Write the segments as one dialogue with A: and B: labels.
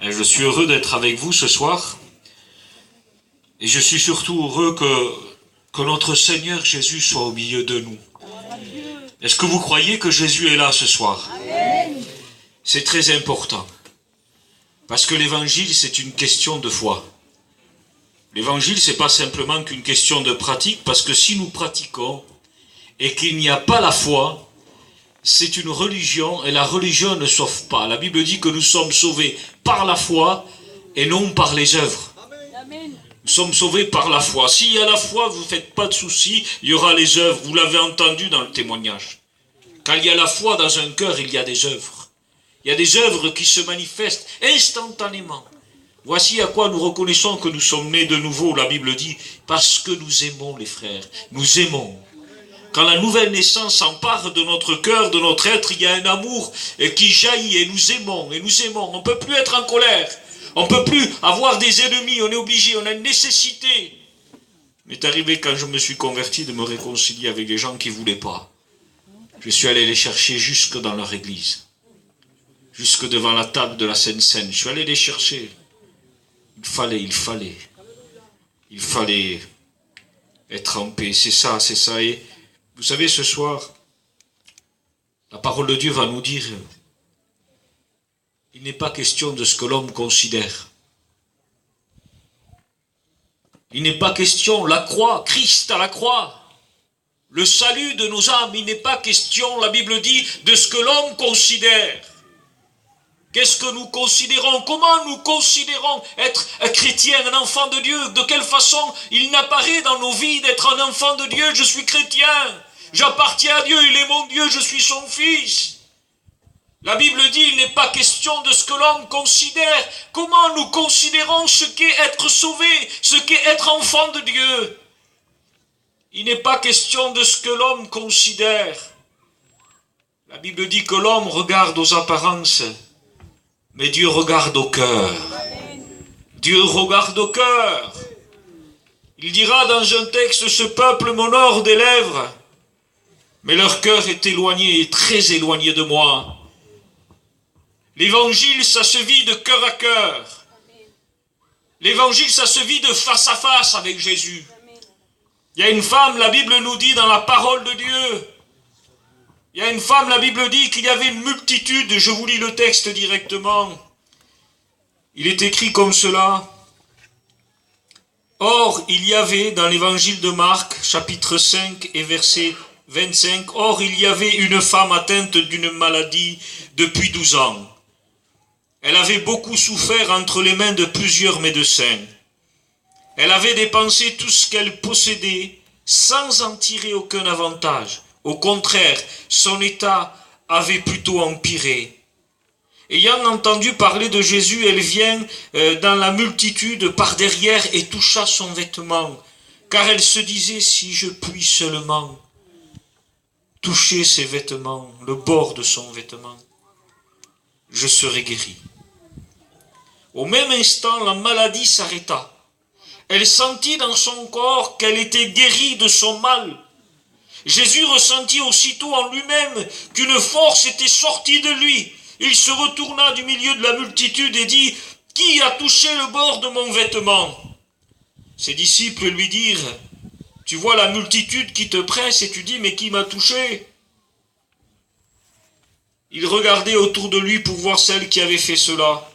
A: Et je suis heureux d'être avec vous ce soir. Et je suis surtout heureux que notre Seigneur Jésus soit au milieu de nous. Est-ce que vous croyez que Jésus est là ce soir? C'est très important. Parce que l'évangile, c'est une question de foi. L'évangile, c'est pas simplement qu'une question de pratique, parce que si nous pratiquons et qu'il n'y a pas la foi, c'est une religion, et la religion ne sauve pas. La Bible dit que nous sommes sauvés par la foi et non par les œuvres. Nous sommes sauvés par la foi. S'il y a la foi, vous ne faites pas de soucis, il y aura les œuvres. Vous l'avez entendu dans le témoignage. Quand il y a la foi dans un cœur, il y a des œuvres. Il y a des œuvres qui se manifestent instantanément. Voici à quoi nous reconnaissons que nous sommes nés de nouveau, la Bible dit, parce que nous aimons les frères. Nous aimons. Quand la nouvelle naissance s'empare de notre cœur, de notre être, il y a un amour qui jaillit et nous aimons, et nous aimons. On ne peut plus être en colère. On ne peut plus avoir des ennemis, on est obligé, on a une nécessité. Il m'est arrivé quand je me suis converti de me réconcilier avec des gens qui ne voulaient pas. Je suis allé les chercher jusque dans leur église. Jusque devant la table de la Sainte Seine. Je suis allé les chercher. Il fallait être en paix. C'est ça. Et vous savez, ce soir, la parole de Dieu va nous dire, il n'est pas question de ce que l'homme considère. Il n'est pas question, la croix, Christ à la croix, le salut de nos âmes, il n'est pas question, la Bible dit, de ce que l'homme considère. Qu'est-ce que nous considérons? Comment nous considérons être un chrétien, un enfant de Dieu? De quelle façon il n'apparaît dans nos vies d'être un enfant de Dieu? Je suis chrétien, j'appartiens à Dieu, il est mon Dieu, je suis son fils. La Bible dit, il n'est pas question de ce que l'homme considère. Comment nous considérons ce qu'est être sauvé, ce qu'est être enfant de Dieu? Il n'est pas question de ce que l'homme considère. La Bible dit que l'homme regarde aux apparences, mais Dieu regarde au cœur. Dieu regarde au cœur. Il dira dans un texte, ce peuple m'honore des lèvres, mais leur cœur est éloigné, très éloigné de moi. L'évangile, ça se vit de cœur à cœur. L'évangile, ça se vit de face à face avec Jésus. Il y a une femme, la Bible nous dit dans la parole de Dieu, il y a une femme, la Bible dit qu'il y avait une multitude, je vous lis le texte directement. Il est écrit comme cela. Or, il y avait dans l'évangile de Marc, chapitre 5 et verset 25, or, il y avait une femme atteinte d'une maladie depuis 12 ans. Elle avait beaucoup souffert entre les mains de plusieurs médecins. Elle avait dépensé tout ce qu'elle possédait sans en tirer aucun avantage. Au contraire, son état avait plutôt empiré. Ayant entendu parler de Jésus, elle vient dans la multitude par derrière et toucha son vêtement, car elle se disait, si je puis seulement toucher ses vêtements, le bord de son vêtement, je serai guéri. Au même instant, la maladie s'arrêta. Elle sentit dans son corps qu'elle était guérie de son mal. Jésus ressentit aussitôt en lui-même qu'une force était sortie de lui. Il se retourna du milieu de la multitude et dit, « Qui a touché le bord de mon vêtement ?» Ses disciples lui dirent, « Tu vois la multitude qui te presse et tu dis, mais qui m'a touché ?» Il regardait autour de lui pour voir celle qui avait fait cela.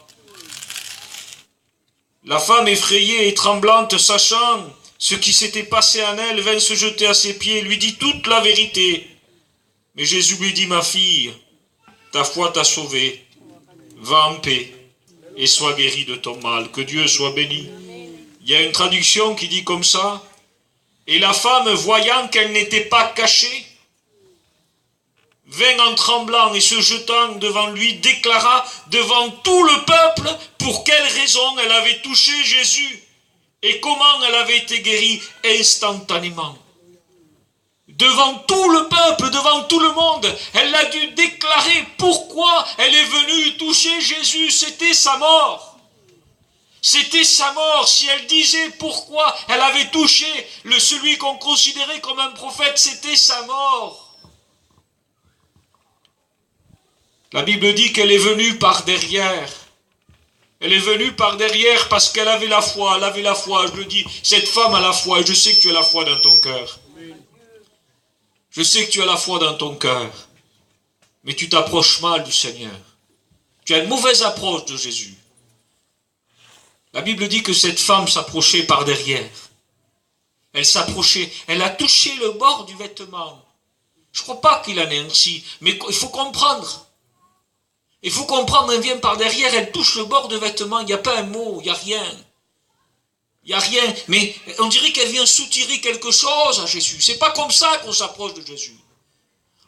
A: La femme effrayée et tremblante, sachant ce qui s'était passé en elle, vint se jeter à ses pieds et lui dit toute la vérité. Mais Jésus lui dit, ma fille, ta foi t'a sauvée, va en paix et sois guérie de ton mal. Que Dieu soit béni. Il y a une traduction qui dit comme ça, et la femme, voyant qu'elle n'était pas cachée, vint en tremblant et se jetant devant lui, déclara devant tout le peuple pour quelle raison elle avait touché Jésus et comment elle avait été guérie instantanément. Devant tout le peuple, devant tout le monde, elle a dû déclarer pourquoi elle est venue toucher Jésus. C'était sa mort. C'était sa mort. Si elle disait pourquoi elle avait touché celui qu'on considérait comme un prophète, c'était sa mort. La Bible dit qu'elle est venue par derrière. Elle est venue par derrière parce qu'elle avait la foi, elle avait la foi. Je le dis, cette femme a la foi et je sais que tu as la foi dans ton cœur. Je sais que tu as la foi dans ton cœur. Mais tu t'approches mal du Seigneur. Tu as une mauvaise approche de Jésus. La Bible dit que cette femme s'approchait par derrière. Elle s'approchait, elle a touché le bord du vêtement. Je ne crois pas qu'il en est ainsi, mais il faut comprendre. Il faut comprendre, elle vient par derrière, elle touche le bord de vêtement, il n'y a pas un mot, il n'y a rien. Il n'y a rien, mais on dirait qu'elle vient soutirer quelque chose à Jésus. C'est pas comme ça qu'on s'approche de Jésus.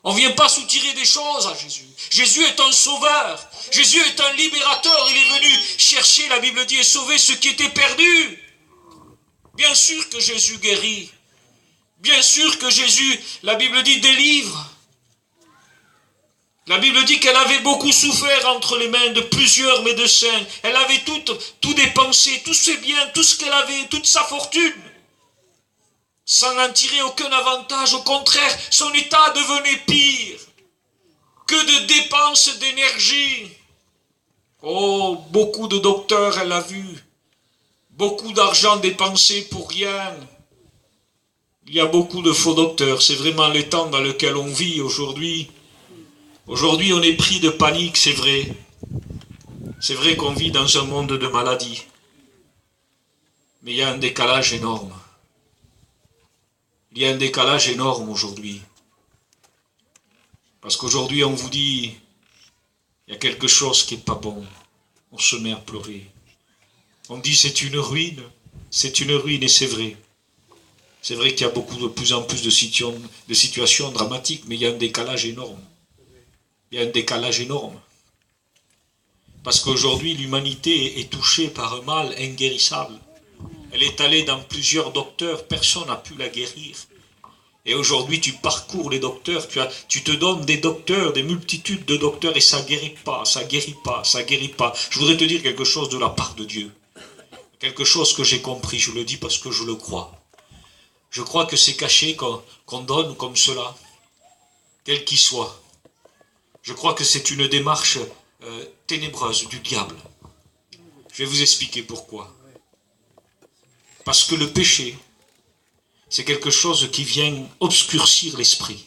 A: On ne vient pas soutirer des choses à Jésus. Jésus est un sauveur. Jésus est un libérateur. Il est venu chercher, la Bible dit, et sauver ceux qui étaient perdus. Bien sûr que Jésus guérit. Bien sûr que Jésus, la Bible dit, délivre. La Bible dit qu'elle avait beaucoup souffert entre les mains de plusieurs médecins. Elle avait tout dépensé, tous ses biens, tout ce qu'elle avait, toute sa fortune. Sans en tirer aucun avantage. Au contraire, son état devenait pire. Que de dépenses d'énergie. Oh, beaucoup de docteurs, elle a vu. Beaucoup d'argent dépensé pour rien. Il y a beaucoup de faux docteurs. C'est vraiment le temps dans lequel on vit aujourd'hui. Aujourd'hui, on est pris de panique, c'est vrai. C'est vrai qu'on vit dans un monde de maladies. Mais il y a un décalage énorme. Il y a un décalage énorme aujourd'hui. Parce qu'aujourd'hui, on vous dit, il y a quelque chose qui n'est pas bon. On se met à pleurer. On dit, c'est une ruine et c'est vrai. C'est vrai qu'il y a de plus en plus de situations dramatiques, mais il y a un décalage énorme. Il y a un décalage énorme. Parce qu'aujourd'hui, l'humanité est touchée par un mal inguérissable. Elle est allée dans plusieurs docteurs, personne n'a pu la guérir. Et aujourd'hui, tu parcours les docteurs, tu te donnes des docteurs, des multitudes de docteurs, et ça ne guérit pas, ça ne guérit pas, ça ne guérit pas. Je voudrais te dire quelque chose de la part de Dieu. Quelque chose que j'ai compris, je le dis parce que je le crois. Je crois que ces cachets qu'on donne comme cela, quel qu'il soit, je crois que c'est une démarche ténébreuse du diable. Je vais vous expliquer pourquoi. Parce que le péché, c'est quelque chose qui vient obscurcir l'esprit.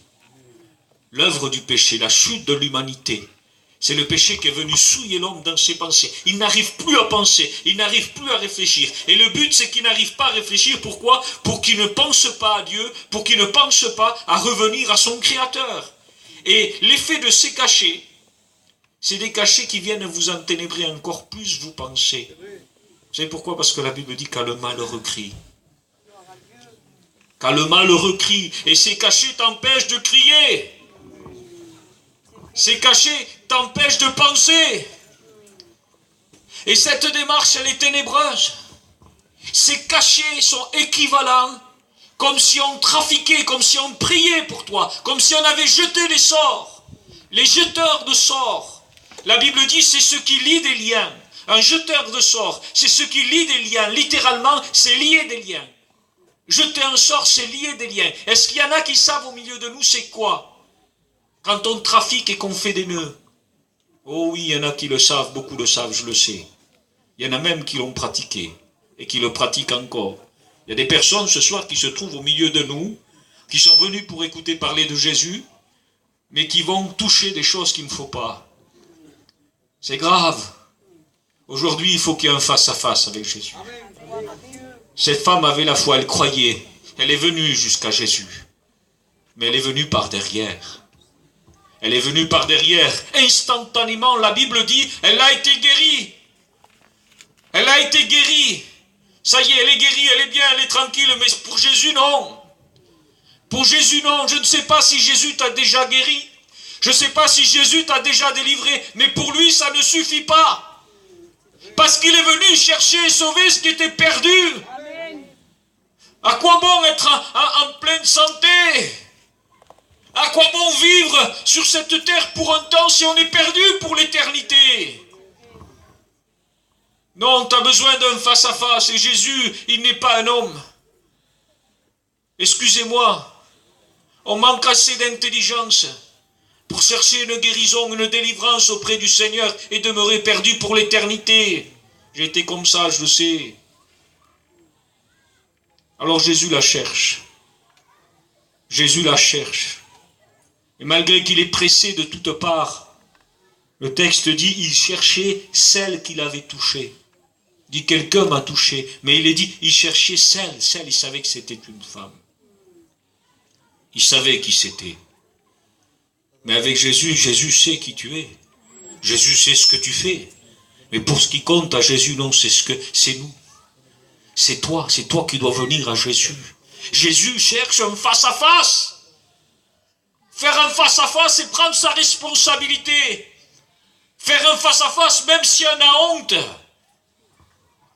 A: L'œuvre du péché, la chute de l'humanité, c'est le péché qui est venu souiller l'homme dans ses pensées. Il n'arrive plus à penser, il n'arrive plus à réfléchir. Et le but, c'est qu'il n'arrive pas à réfléchir. Pourquoi? Pour qu'il ne pense pas à Dieu, pour qu'il ne pense pas à revenir à son Créateur. Et l'effet de ces cachets, c'est des cachets qui viennent vous enténébrer encore plus, vous pensez. Vous savez pourquoi? Parce que la Bible dit qu'à le malheureux crie. Qu'à le malheureux crie. Et ces cachets t'empêchent de crier. Ces cachets t'empêchent de penser. Et cette démarche, elle est ténébreuse. Ces cachets sont équivalents, comme si on trafiquait, comme si on priait pour toi, comme si on avait jeté les sorts. Les jeteurs de sorts. La Bible dit, c'est ceux qui lient des liens. Un jeteur de sorts, c'est ceux qui lient des liens. Littéralement, c'est lier des liens. Jeter un sort, c'est lier des liens. Est-ce qu'il y en a qui savent au milieu de nous, c'est quoi? Quand on trafique et qu'on fait des nœuds. Oh oui, il y en a qui le savent, beaucoup le savent, je le sais. Il y en a même qui l'ont pratiqué et qui le pratiquent encore. Il y a des personnes ce soir qui se trouvent au milieu de nous, qui sont venues pour écouter parler de Jésus, mais qui vont toucher des choses qu'il ne faut pas. C'est grave. Aujourd'hui, il faut qu'il y ait un face-à-face avec Jésus. Cette femme avait la foi, elle croyait. Elle est venue jusqu'à Jésus. Mais elle est venue par derrière. Elle est venue par derrière. Instantanément, la Bible dit, elle a été guérie. Elle a été guérie. Ça y est, elle est guérie, elle est bien, elle est tranquille. Mais pour Jésus, non. Pour Jésus, non. Je ne sais pas si Jésus t'a déjà guéri. Je ne sais pas si Jésus t'a déjà délivré. Mais pour lui, ça ne suffit pas. Parce qu'il est venu chercher et sauver ce qui était perdu. Amen. À quoi bon être en pleine santé? À quoi bon vivre sur cette terre pour un temps si on est perdu pour l'éternité? Non, tu as besoin d'un face-à-face. Et Jésus, il n'est pas un homme. Excusez-moi, on manque assez d'intelligence pour chercher une guérison, une délivrance auprès du Seigneur et demeurer perdu pour l'éternité. J'ai été comme ça, je le sais. Alors Jésus la cherche. Jésus la cherche. Et malgré qu'il est pressé de toutes parts, le texte dit, il cherchait celle qu'il avait touchée. Il dit, quelqu'un m'a touché. Mais il est dit, il cherchait celle, il savait que c'était une femme. Il savait qui c'était. Mais avec Jésus, Jésus sait qui tu es. Jésus sait ce que tu fais. Mais pour ce qui compte à Jésus, non, c'est nous. C'est toi qui dois venir à Jésus. Jésus cherche un face-à-face. Faire un face-à-face et prendre sa responsabilité. Faire un face-à-face même si on a honte.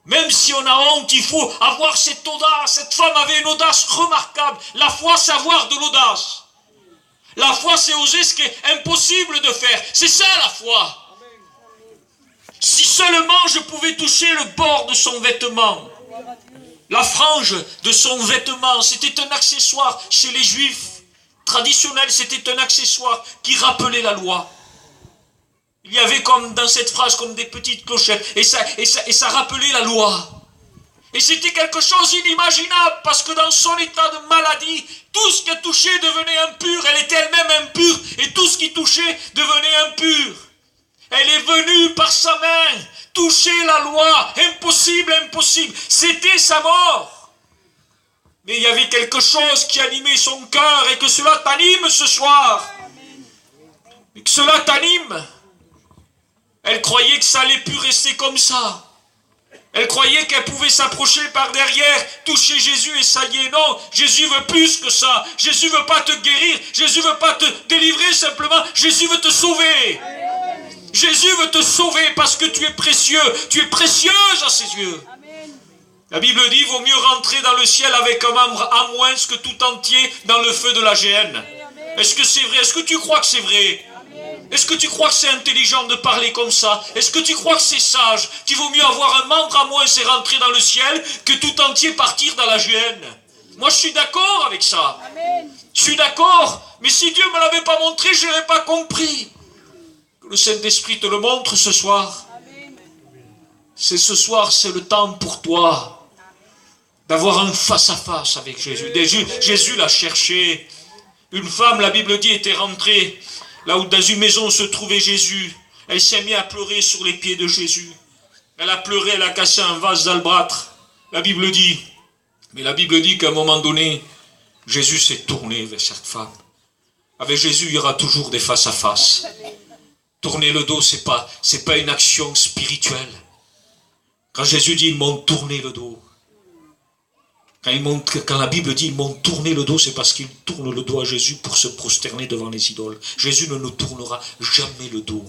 A: Même si on a honte, il faut avoir cette audace. Cette femme avait une audace remarquable. La foi, c'est avoir de l'audace. La foi, c'est oser ce qui est impossible de faire. C'est ça la foi. Si seulement je pouvais toucher le bord de son vêtement, la frange de son vêtement, c'était un accessoire chez les Juifs traditionnels, c'était un accessoire qui rappelait la loi. Il y avait comme dans cette phrase comme des petites clochettes et ça rappelait la loi. Et c'était quelque chose d'inimaginable parce que dans son état de maladie, tout ce qui touchait devenait impur. Elle était elle-même impure et tout ce qui touchait devenait impur. Elle est venue par sa main toucher la loi. Impossible, impossible. C'était sa mort. Mais il y avait quelque chose qui animait son cœur et que cela t'anime ce soir. Et que cela t'anime. Elle croyait que ça allait plus rester comme ça. Elle croyait qu'elle pouvait s'approcher par derrière, toucher Jésus et ça y est. Non, Jésus veut plus que ça. Jésus veut pas te guérir. Jésus veut pas te délivrer simplement. Jésus veut te sauver. Jésus veut te sauver parce que tu es précieux. Tu es précieuse à ses yeux. La Bible dit, il vaut mieux rentrer dans le ciel avec un membre à moins que tout entier dans le feu de la géhenne. Est-ce que c'est vrai? Est-ce que tu crois que c'est vrai? Est-ce que tu crois que c'est intelligent de parler comme ça? Est-ce que tu crois que c'est sage? Qu'il vaut mieux avoir un membre à moins et rentrer dans le ciel que tout entier partir dans la géhenne? Moi je suis d'accord avec ça. Je suis d'accord. Mais si Dieu ne me l'avait pas montré, je n'aurais pas compris. Que le Saint-Esprit te le montre ce soir. C'est ce soir, c'est le temps pour toi d'avoir un face-à-face avec Jésus. Jésus l'a cherché. Une femme, la Bible dit, était rentrée là où dans une maison se trouvait Jésus. Elle s'est mise à pleurer sur les pieds de Jésus. Elle a pleuré, elle a cassé un vase d'albâtre. La Bible dit, mais la Bible dit qu'à un moment donné, Jésus s'est tourné vers cette femme. Avec Jésus, il y aura toujours des face-à-face. Tourner le dos, c'est pas une action spirituelle. Quand Jésus dit, ils m'ont tourné le dos. Quand la Bible dit, ils m'ont tourné le dos, c'est parce qu'ils tournent le dos à Jésus pour se prosterner devant les idoles. Jésus ne nous tournera jamais le dos.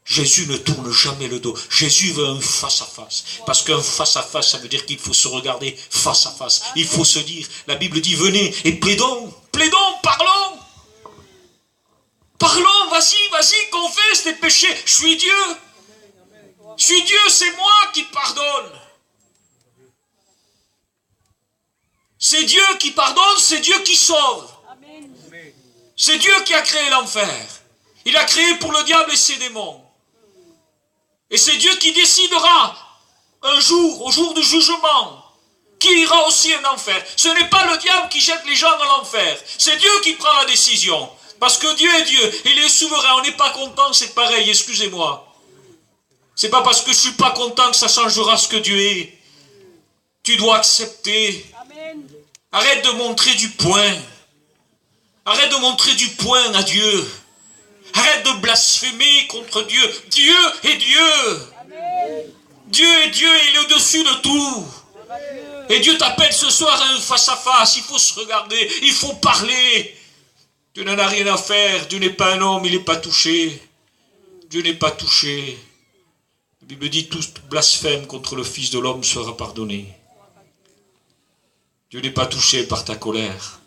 A: Jésus ne tourne jamais le dos. Jésus veut un face-à-face. Parce qu'un face-à-face, ça veut dire qu'il faut se regarder face à face. Il faut se dire, la Bible dit, venez et plaidons, parlons. Parlons, vas-y, confesse tes péchés. Je suis Dieu. C'est moi qui pardonne. C'est Dieu qui pardonne, c'est Dieu qui sauve. C'est Dieu qui a créé l'enfer. Il a créé pour le diable et ses démons. Et c'est Dieu qui décidera un jour, au jour du jugement, qu'il ira aussi en enfer. Ce n'est pas le diable qui jette les gens dans l'enfer. C'est Dieu qui prend la décision. Parce que Dieu est Dieu, il est souverain. On n'est pas content, c'est pareil, excusez-moi. C'est pas parce que je suis pas content que ça changera ce que Dieu est. Tu dois accepter. Arrête de montrer du poing. Arrête de montrer du poing à Dieu. Arrête de blasphémer contre Dieu. Dieu est Dieu. Dieu est Dieu, il est au-dessus de tout. Et Dieu t'appelle ce soir à un face-à-face. Il faut se regarder, il faut parler. Dieu n'en a rien à faire. Dieu n'est pas un homme, il n'est pas touché. Dieu n'est pas touché. La Bible dit, tout blasphème contre le Fils de l'homme sera pardonné. Dieu n'est pas touché par ta colère.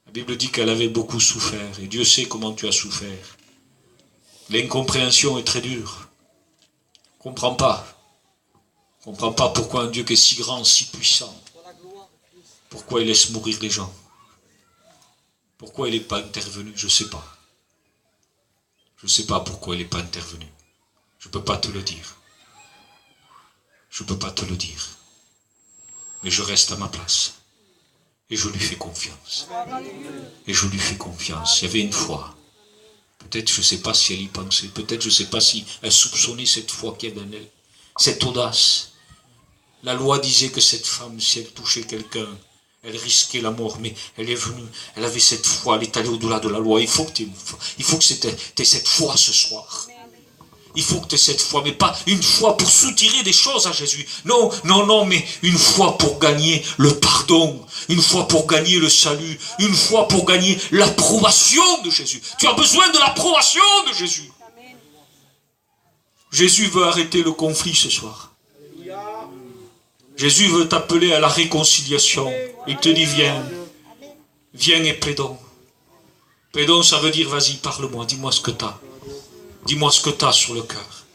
A: La Bible dit qu'elle avait beaucoup souffert. Et Dieu sait comment tu as souffert. L'incompréhension est très dure. Je ne comprends pas. Je ne comprends pas pourquoi un Dieu qui est si grand, si puissant, pourquoi il laisse mourir les gens. Pourquoi il n'est pas intervenu, je ne sais pas. Je ne sais pas pourquoi il n'est pas intervenu. Je ne peux pas te le dire. Je ne peux pas te le dire. Mais je reste à ma place. Et je lui fais confiance. Et je lui fais confiance. Il y avait une foi. Peut-être je ne sais pas si elle y pensait. Peut-être je ne sais pas si elle soupçonnait cette foi qu'il y a dans elle. Cette audace. La loi disait que cette femme, si elle touchait quelqu'un, elle risquait la mort. Mais elle est venue. Elle avait cette foi. Elle est allée au-delà de la loi. Il faut que tu aies cette foi ce soir. Il faut que tu aies cette foi, mais pas une foi pour soutirer des choses à Jésus. Non, non, non, mais une foi pour gagner le pardon, une foi pour gagner le salut, une foi pour gagner l'approbation de Jésus. Tu as besoin de l'approbation de Jésus. Jésus veut arrêter le conflit ce soir. Jésus veut t'appeler à la réconciliation. Il te dit, viens, viens et plaidons. Plaidons, ça veut dire, vas-y, parle-moi, dis-moi ce que tu as. Dis-moi ce que tu as sur le cœur.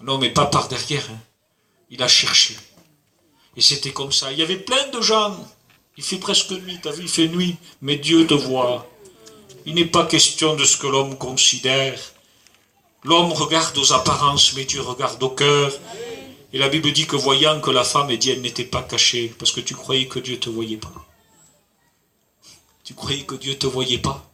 A: Non, mais pas par derrière. Hein. Il a cherché. Et c'était comme ça. Il y avait plein de gens. Il fait presque nuit, tu as vu, il fait nuit. Mais Dieu te voit. Il n'est pas question de ce que l'homme considère. L'homme regarde aux apparences, mais Dieu regarde au cœur. Et la Bible dit que voyant que la femme, elle n'était pas cachée, parce que tu croyais que Dieu ne te voyait pas. Tu croyais que Dieu ne te voyait pas.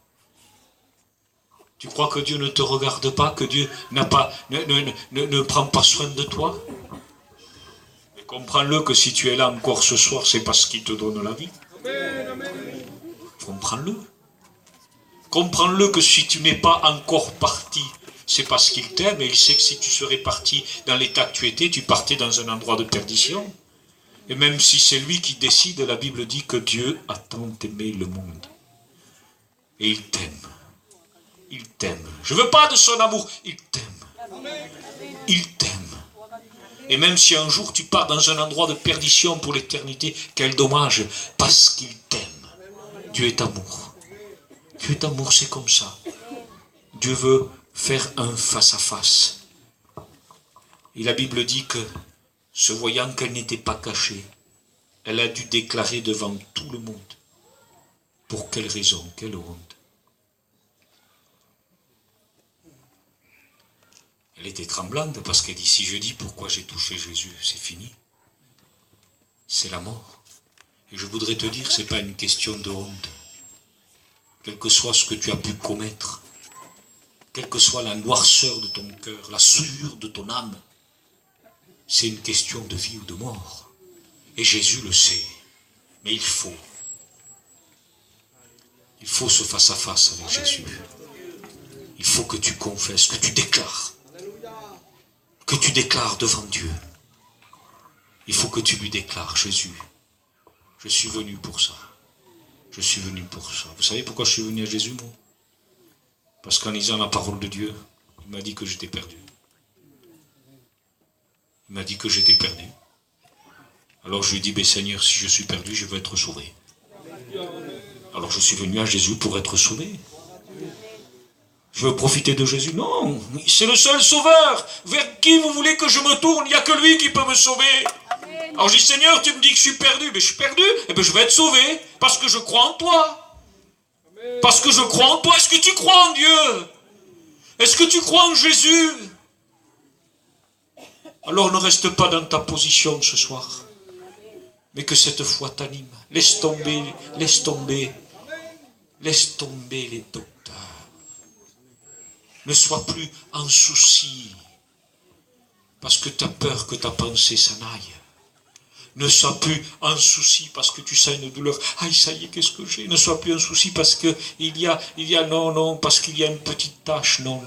A: Tu crois que Dieu ne te regarde pas, que Dieu ne prend pas soin de toi? Mais comprends-le que si tu es là encore ce soir, c'est parce qu'il te donne la vie. Comprends-le. Comprends-le que si tu n'es pas encore parti, c'est parce qu'il t'aime et il sait que si tu serais parti dans l'état que tu étais, tu partais dans un endroit de perdition. Et même si c'est lui qui décide, la Bible dit que Dieu a tant aimé le monde. Et il t'aime. Il t'aime. Je ne veux pas de son amour. Il t'aime. Il t'aime. Et même si un jour tu pars dans un endroit de perdition pour l'éternité, quel dommage, parce qu'il t'aime. Dieu est amour. Dieu est amour, c'est comme ça. Dieu veut faire un face-à-face. Et la Bible dit que, se voyant qu'elle n'était pas cachée, elle a dû déclarer devant tout le monde. Pour quelle raison? Quelle honte? Elle était tremblante parce qu'elle dit, si je dis pourquoi j'ai touché Jésus, c'est fini. C'est la mort. Et je voudrais te dire, ce n'est pas une question de honte. Quel que soit ce que tu as pu commettre, quelle que soit la noirceur de ton cœur, la souillure de ton âme, c'est une question de vie ou de mort. Et Jésus le sait. Mais il faut ce face-à-face avec Jésus. Il faut que tu confesses, que tu déclares. Que tu déclares devant Dieu. Il faut que tu lui déclares, Jésus, je suis venu pour ça. Je suis venu pour ça. Vous savez pourquoi je suis venu à Jésus, moi? Parce qu'en lisant la parole de Dieu, il m'a dit que j'étais perdu. Il m'a dit que j'étais perdu. Alors je lui ai dit, Seigneur, si je suis perdu, je veux être sauvé. Alors je suis venu à Jésus pour être sauvé. Je veux profiter de Jésus. Non, c'est le seul sauveur. Vers qui vous voulez que je me tourne? Il n'y a que lui qui peut me sauver. Alors je dis, Seigneur, tu me dis que je suis perdu. Mais je suis perdu. Eh bien, je vais être sauvé parce que je crois en toi. Parce que je crois en toi. Est-ce que tu crois en Dieu? Est-ce que tu crois en Jésus? Alors ne reste pas dans ta position ce soir. Mais que cette foi t'anime. Laisse tomber, laisse tomber. Laisse tomber les docteurs. Ne sois plus en souci. Parce que tu as peur que ta pensée s'en aille. Ne sois plus en souci parce que tu sens une douleur. Aïe, ça y est, qu'est-ce que j'ai? Ne sois plus en souci parce que il y a, non, parce qu'il y a une petite tache. Non.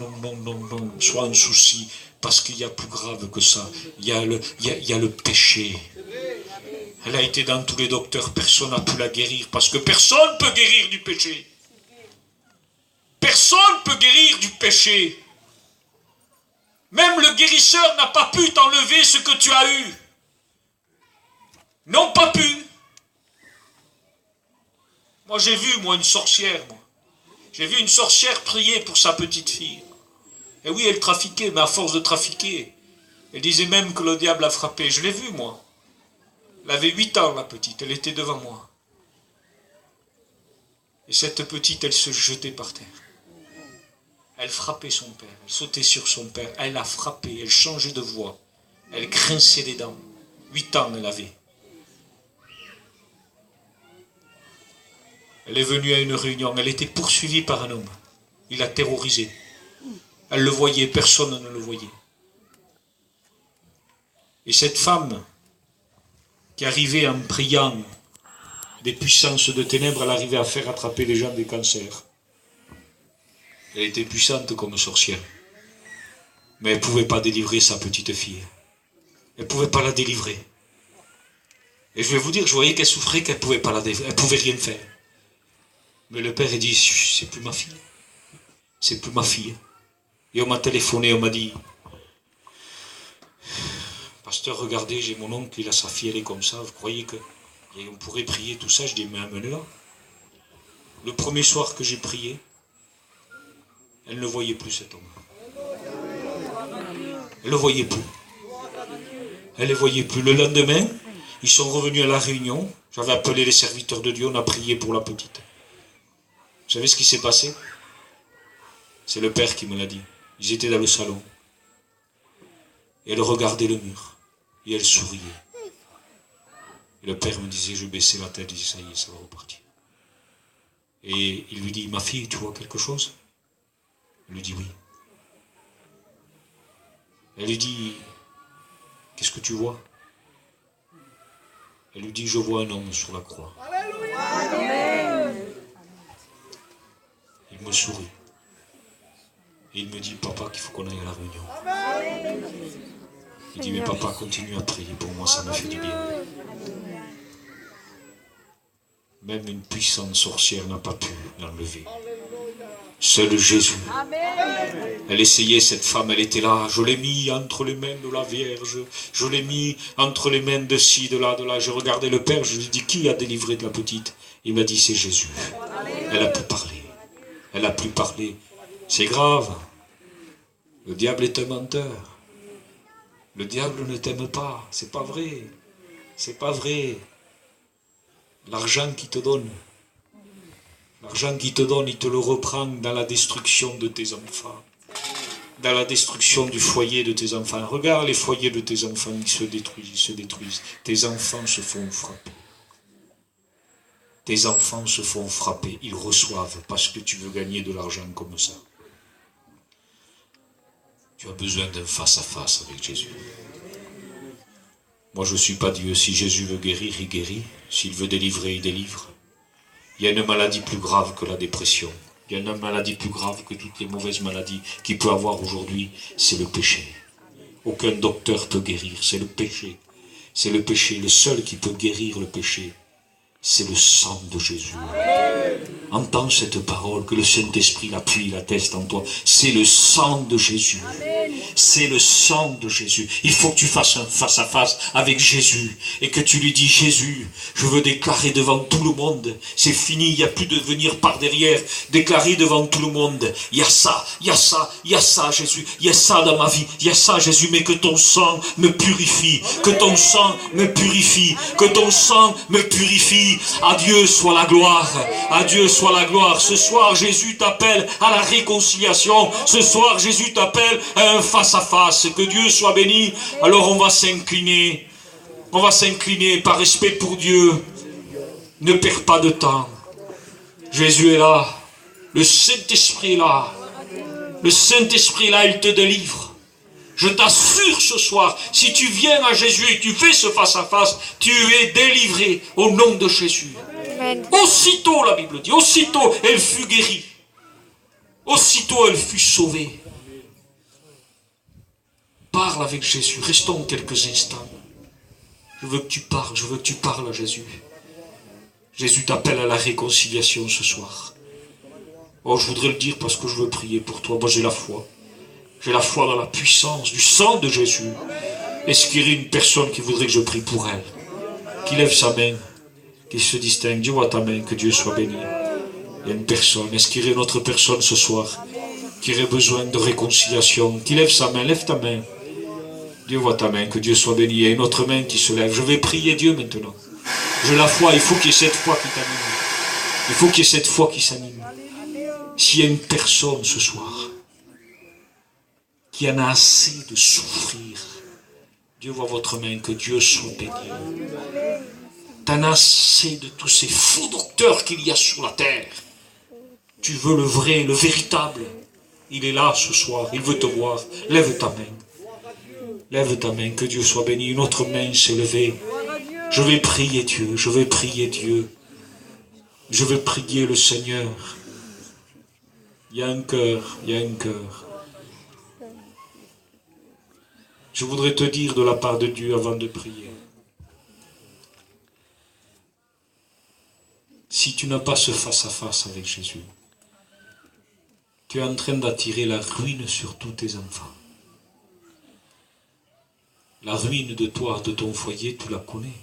A: Sois en souci parce qu'il y a plus grave que ça. Il y a le péché. Elle a été dans tous les docteurs, personne n'a pu la guérir parce que personne ne peut guérir du péché. Personne ne peut guérir du péché. Même le guérisseur n'a pas pu t'enlever ce que tu as eu. Non, pas pu. Moi, j'ai vu, une sorcière. J'ai vu une sorcière prier pour sa petite fille. Et oui, elle trafiquait, mais à force de trafiquer, elle disait même que le diable a frappé. Je l'ai vu, moi. Elle avait 8 ans, la petite. Elle était devant moi. Et cette petite, elle se jetait par terre. Elle frappait son père, elle sautait sur son père, elle l'a frappé, elle changeait de voix, elle grinçait des dents. 8 ans elle avait. Elle est venue à une réunion, elle était poursuivie par un homme. Il l'a terrorisée. Elle le voyait, personne ne le voyait. Et cette femme, qui arrivait en priant des puissances de ténèbres, elle arrivait à faire attraper les gens des cancers. Elle était puissante comme sorcière. Mais elle ne pouvait pas délivrer sa petite fille. Elle ne pouvait pas la délivrer. Et je vais vous dire, je voyais qu'elle souffrait, qu'elle ne pouvait pas la délivrer. Elle ne pouvait rien faire. Mais le père, il dit, c'est plus ma fille. C'est plus ma fille. Et on m'a téléphoné, on m'a dit, pasteur, regardez, j'ai mon oncle, il a sa fille, elle est comme ça, vous croyez qu'on pourrait prier tout ça? Je dis, mais amenez-la. Le premier soir que j'ai prié, elle ne voyait plus cet homme. Elle ne le voyait plus. Elle ne le voyait plus. Le lendemain, ils sont revenus à la réunion. J'avais appelé les serviteurs de Dieu, on a prié pour la petite. Vous savez ce qui s'est passé? C'est le père qui me l'a dit. Ils étaient dans le salon. Et elle regardait le mur. Et elle souriait. Et le père me disait, je baissais la tête, je disais, ça y est, ça va repartir. Et il lui dit, ma fille, tu vois quelque chose? Elle lui dit oui. Elle lui dit, qu'est-ce que tu vois? Elle lui dit, je vois un homme sur la croix. Alléluia. Il me sourit. Et il me dit, papa, qu'il faut qu'on aille à la réunion. Il dit, mais papa, continue à prier pour moi, ça me fait du bien. Même une puissante sorcière n'a pas pu l'enlever. Seul Jésus. Elle essayait, cette femme, elle était là. Je l'ai mis entre les mains de la Vierge. Je l'ai mis entre les mains de ci, de là, de là. Je regardais le Père, je lui dis, qui a délivré de la petite? Il m'a dit, c'est Jésus. Elle a pu parler. Elle a pu parler. C'est grave. Le diable est un menteur. Le diable ne t'aime pas. C'est pas vrai. C'est pas vrai. L'argent qu'il te donne, il te le reprend dans la destruction de tes enfants. Dans la destruction du foyer de tes enfants. Regarde les foyers de tes enfants, ils se détruisent. Tes enfants se font frapper. Tes enfants se font frapper. Ils reçoivent parce que tu veux gagner de l'argent comme ça. Tu as besoin d'un face-à-face avec Jésus. Moi, je ne suis pas Dieu. Si Jésus veut guérir, il guérit. S'il veut délivrer, il délivre. Il y a une maladie plus grave que la dépression. Il y a une maladie plus grave que toutes les mauvaises maladies qu'il peut avoir aujourd'hui. C'est le péché. Aucun docteur peut guérir. C'est le péché. C'est le péché. Le seul qui peut guérir le péché, c'est le sang de Jésus. Entends cette parole, que le Saint-Esprit l'appuie, l'atteste en toi. C'est le sang de Jésus. C'est le sang de Jésus. Il faut que tu fasses un face-à-face avec Jésus et que tu lui dis, Jésus, je veux déclarer devant tout le monde, c'est fini, il n'y a plus de venir par derrière, déclarer devant tout le monde, il y a ça, il y a ça, il y a ça, Jésus, il y a ça dans ma vie, il y a ça, Jésus, mais que ton sang me purifie, que ton sang me purifie, que ton sang me purifie. À Dieu soit la gloire, à Dieu soit la gloire. Ce soir, Jésus t'appelle à la réconciliation. Ce soir, Jésus t'appelle à un face-à-face. Que Dieu soit béni. Alors on va s'incliner. On va s'incliner par respect pour Dieu. Ne perds pas de temps. Jésus est là. Le Saint-Esprit est là. Le Saint-Esprit est là, il te délivre. Je t'assure ce soir, si tu viens à Jésus et tu fais ce face-à-face, tu es délivré au nom de Jésus. Amen. Aussitôt, la Bible dit, aussitôt elle fut guérie. Aussitôt elle fut sauvée. Parle avec Jésus, restons quelques instants. Je veux que tu parles à Jésus. Jésus t'appelle à la réconciliation ce soir. Oh, je voudrais le dire parce que je veux prier pour toi. Moi, j'ai la foi. J'ai la foi dans la puissance du sang de Jésus. Est-ce qu'il y a une personne qui voudrait que je prie pour elle? Qui lève sa main, qui se distingue. Dieu voit ta main, que Dieu soit béni. Il y a une personne. Est-ce qu'il y a une autre personne ce soir qui aurait besoin de réconciliation? Qui lève sa main, lève ta main. Dieu voit ta main, que Dieu soit béni. Il y a une autre main qui se lève. Je vais prier Dieu maintenant. J'ai la foi, il faut qu'il y ait cette foi qui t'anime. Il faut qu'il y ait cette foi qui s'anime. S'il y a une personne ce soir qui en a assez de souffrir. Dieu voit votre main, que Dieu soit béni. T'en as assez de tous ces faux docteurs qu'il y a sur la terre. Tu veux le vrai, le véritable. Il est là ce soir, il veut te voir. Lève ta main. Lève ta main, que Dieu soit béni. Une autre main s'est levée. Je vais prier Dieu, je vais prier Dieu. Je vais prier le Seigneur. Il y a un cœur, il y a un cœur. Je voudrais te dire de la part de Dieu avant de prier. Si tu n'as pas ce face-à-face avec Jésus, tu es en train d'attirer la ruine sur tous tes enfants. La ruine de toi, de ton foyer, tu la connais.